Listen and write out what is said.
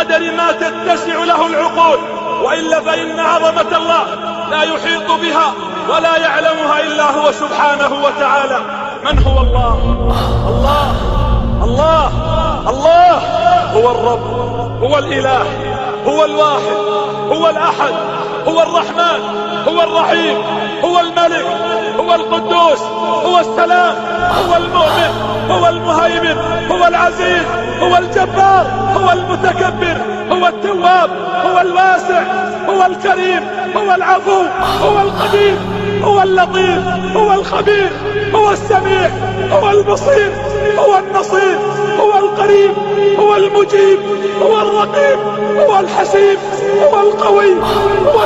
بقدر ما تتسع له العقول، وإلا فإن عظمة الله لا يحيط بها ولا يعلمها إلا هو سبحانه وتعالى. من هو الله؟ الله الله الله هو الرب، هو الإله، هو الواحد، هو الأحد، هو الرحمن، هو الرحيم، هو الملك، هو القدوس، هو السلام، هو المؤمن، هو المهيمن، هو العزيز، هو الجبار، هو المتكبر، هو التواب، هو الواسع، هو الكريم، هو العفو، هو القدير، هو اللطيف، هو الخبير، هو السميع، هو البصير، هو النصير، هو القريب، هو المجيب، هو الرقيب، هو الحسيب، هو القوي، هو